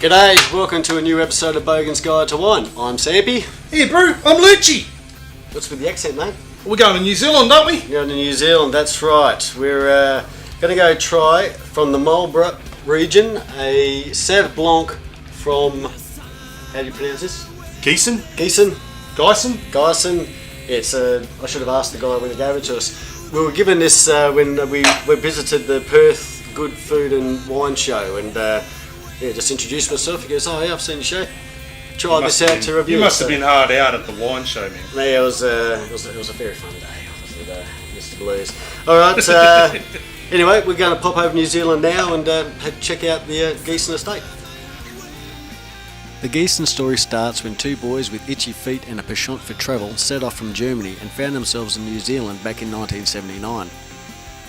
G'day, welcome to a new episode of Bogan'S Guide to Wine. I'm Sampy. Hey bro, I'm Lurchy. What's with the accent, mate? We're going to New Zealand, aren't we? Going to New Zealand, that's right. We're going to go try from the Marlborough region a Suv Blunc from, how do you pronounce this? Giesen? Giesen. It's I should have asked the guy when he gave it to us. We were given this when we visited the Perth Good Food and Wine Show, and just introduced myself. He goes, "Oh yeah, I've seen the show. Try this out to review." You must have been hard out at the wine show, man. Yeah, it was a very fun day. Obviously, Mr. Blues. All right. Anyway, we're going to pop over New Zealand now and check out the Giesen estate. The Giesen story starts when two boys with itchy feet and a penchant for travel set off from Germany and found themselves in New Zealand back in 1979.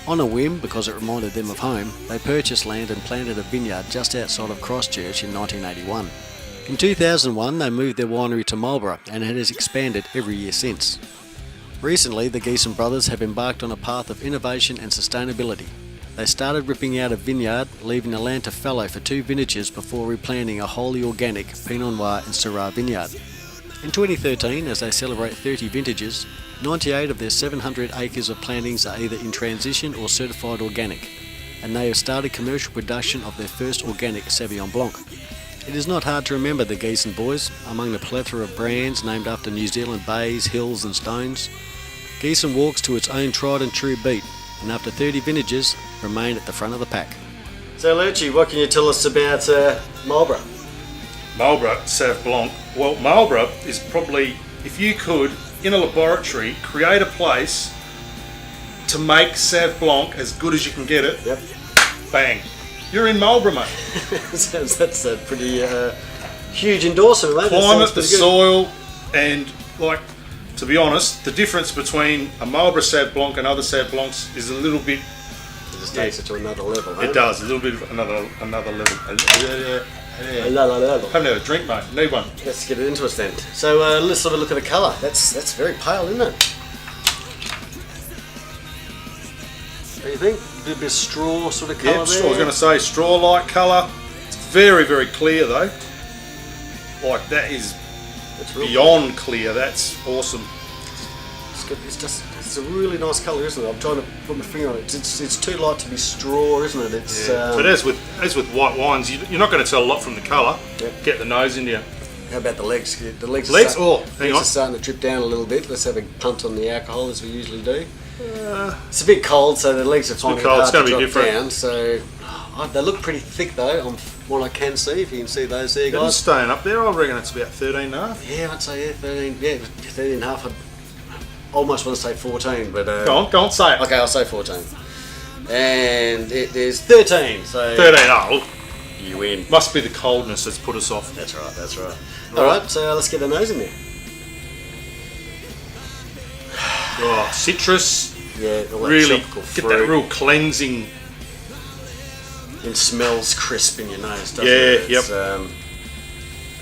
On a whim, because it reminded them of home, they purchased land and planted a vineyard just outside of Christchurch in 1981. In 2001, they moved their winery to Marlborough and it has expanded every year since. Recently, the Giesen brothers have embarked on a path of innovation and sustainability. They started ripping out a vineyard, leaving the land to fallow for 2 vintages before replanting a wholly organic Pinot Noir and Syrah vineyard. In 2013, as they celebrate 30 vintages, 98 of their 700 acres of plantings are either in transition or certified organic, and they have started commercial production of their first organic Sauvignon Blanc. It is not hard to remember the Giesen boys, among the plethora of brands named after New Zealand bays, hills and stones. Giesen walks to its own tried and true beat, and after 30 vintages, remain at the front of the pack. So Lurchy, what can you tell us about Marlborough? Marlborough Sauv Blanc. Well, Marlborough is probably, if you could, in a laboratory, create a place to make Sauv Blanc as good as you can get it. Yep. Bang. You're in Marlborough, mate. That's a pretty huge endorsement, mate. Climate, the soil, and to be honest, the difference between a Marlborough Sauv Blanc and other Sauv Blancs is a little bit. It just takes it to another level, huh? It does, a little bit of another level. Haven't had a drink, mate. Need one. Let's get into it then. So let's have a look at the colour. That's very pale, isn't it? What do you think? A bit of straw sort of colour there? Straw. I was going to say straw-like colour. It's very, very clear though. That is beyond clear. That's awesome. It's a really nice colour, isn't it? I'm trying to put my finger on it. It's too light to be straw, isn't it? But as with white wines, you're not going to tell a lot from the colour. Yep. Get the nose into you. How about the legs? The legs hang on. Are starting to drip down a little bit. Let's have a punt on the alcohol as we usually do. It's a bit cold, so the legs are finding it hard to drop down. So they look pretty thick though, on what I can see. If you can see those there, guys. It's staying up there. I reckon it's about 13.5. Yeah, I'd say 13. Yeah, 13.5. I almost want to say 14, but go on, say it. Okay, I'll say 14. And it is 13. So 13. Oh, you win. Must be the coldness that's put us off. That's right. All right, so let's get the nose in there. Oh, citrus. Yeah, really tropical get fruit. that real cleansing. It smells crisp in your nose, doesn't it? It's,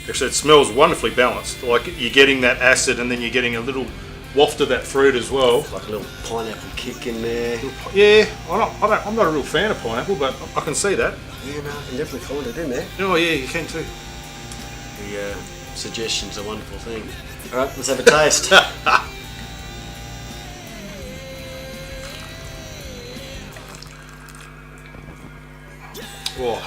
Actually, it smells wonderfully balanced. Like you're getting that acid, and then you're getting a little waft of that fruit as well. Like a little pineapple kick in there. Yeah, I'm not a real fan of pineapple, but I can see that. Yeah, no, I can definitely find it in there. Oh yeah, you can too. The suggestion's a wonderful thing. All right, let's have a taste. Oh.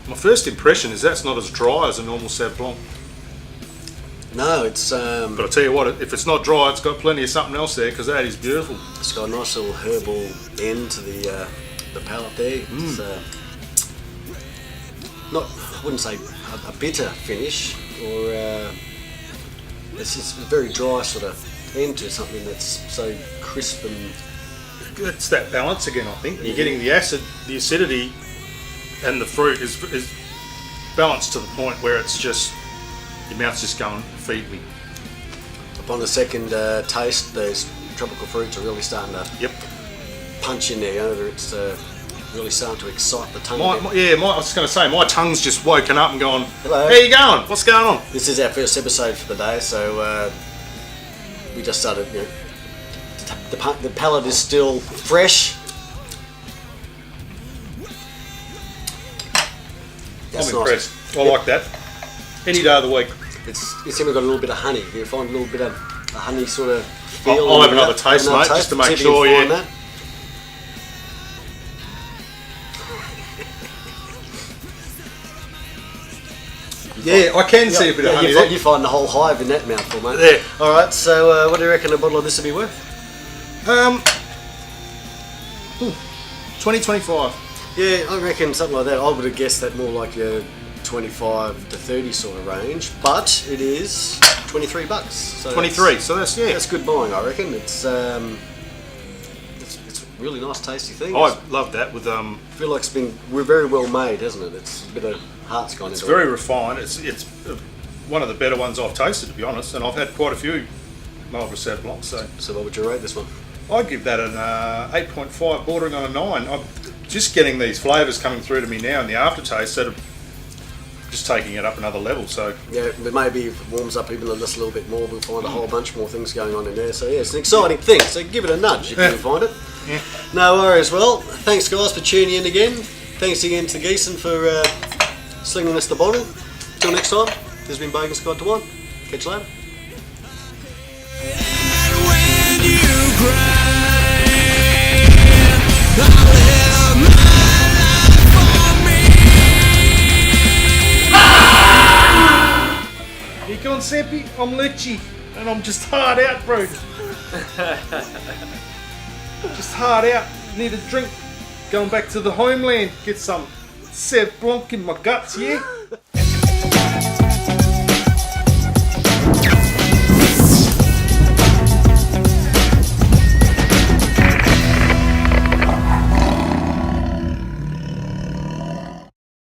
My first impression is that's not as dry as a normal Sauv Blanc. No, it's. But I'll tell you what, if it's not dry, it's got plenty of something else there because that is beautiful. It's got a nice little herbal end to the palate there. It's not. I wouldn't say a bitter finish, or it's just a very dry sort of end to something that's so crisp and. It's that balance again, I think. You're getting the acid, the acidity, and the fruit is balanced to the point where it's just, your mouth's just going, feed me. Upon the second taste, those tropical fruits are really starting to punch in there. It's really starting to excite the tongue. I was going to say, my tongue's just woken up and going, hello. How you going? What's going on? This is our first episode for the day, so we just started, the palate is still fresh. I'm impressed. I like that. Any day of the week. It's even got a little bit of honey. You find a little bit of a honey sort of feel. I'll have another taste, mate, just to make sure. Yeah. Yeah, I can see a bit of honey there. You find the whole hive in that mouthful, mate. There. Alright, so what do you reckon a bottle of this would be worth? 20-25. Yeah, I reckon something like that. I would have guessed that more like your 25 to 30 sort of range, but it is $23. So 23, so that's good buying, I reckon. It's a really nice, tasty thing. I love that. With I feel like we're very well made, hasn't it? It's a bit of heart's gone into it. It's very refined. It's one of the better ones I've tasted, to be honest, and I've had quite a few Marlborough Sauv Blanc. So what would you rate this one? I'd give that an 8.5, bordering on a 9. I'm just getting these flavours coming through to me now in the aftertaste that are just taking it up another level. So yeah, but maybe if it warms up even just a little bit more, we'll find a whole bunch more things going on in there. So yeah, it's an exciting thing. So give it a nudge if you can find it. Yeah. No worries. Well, thanks guys for tuning in again. Thanks again to Giesen for slinging us the bottle. Till next time, this has been Bogan'S Guide to Wine. Catch you later. You going, Sumpy? I'm Lurchy, and I'm just hard out, bro. Just hard out. Need a drink. Going back to the homeland. Get some Suv Blunc in my guts, yeah?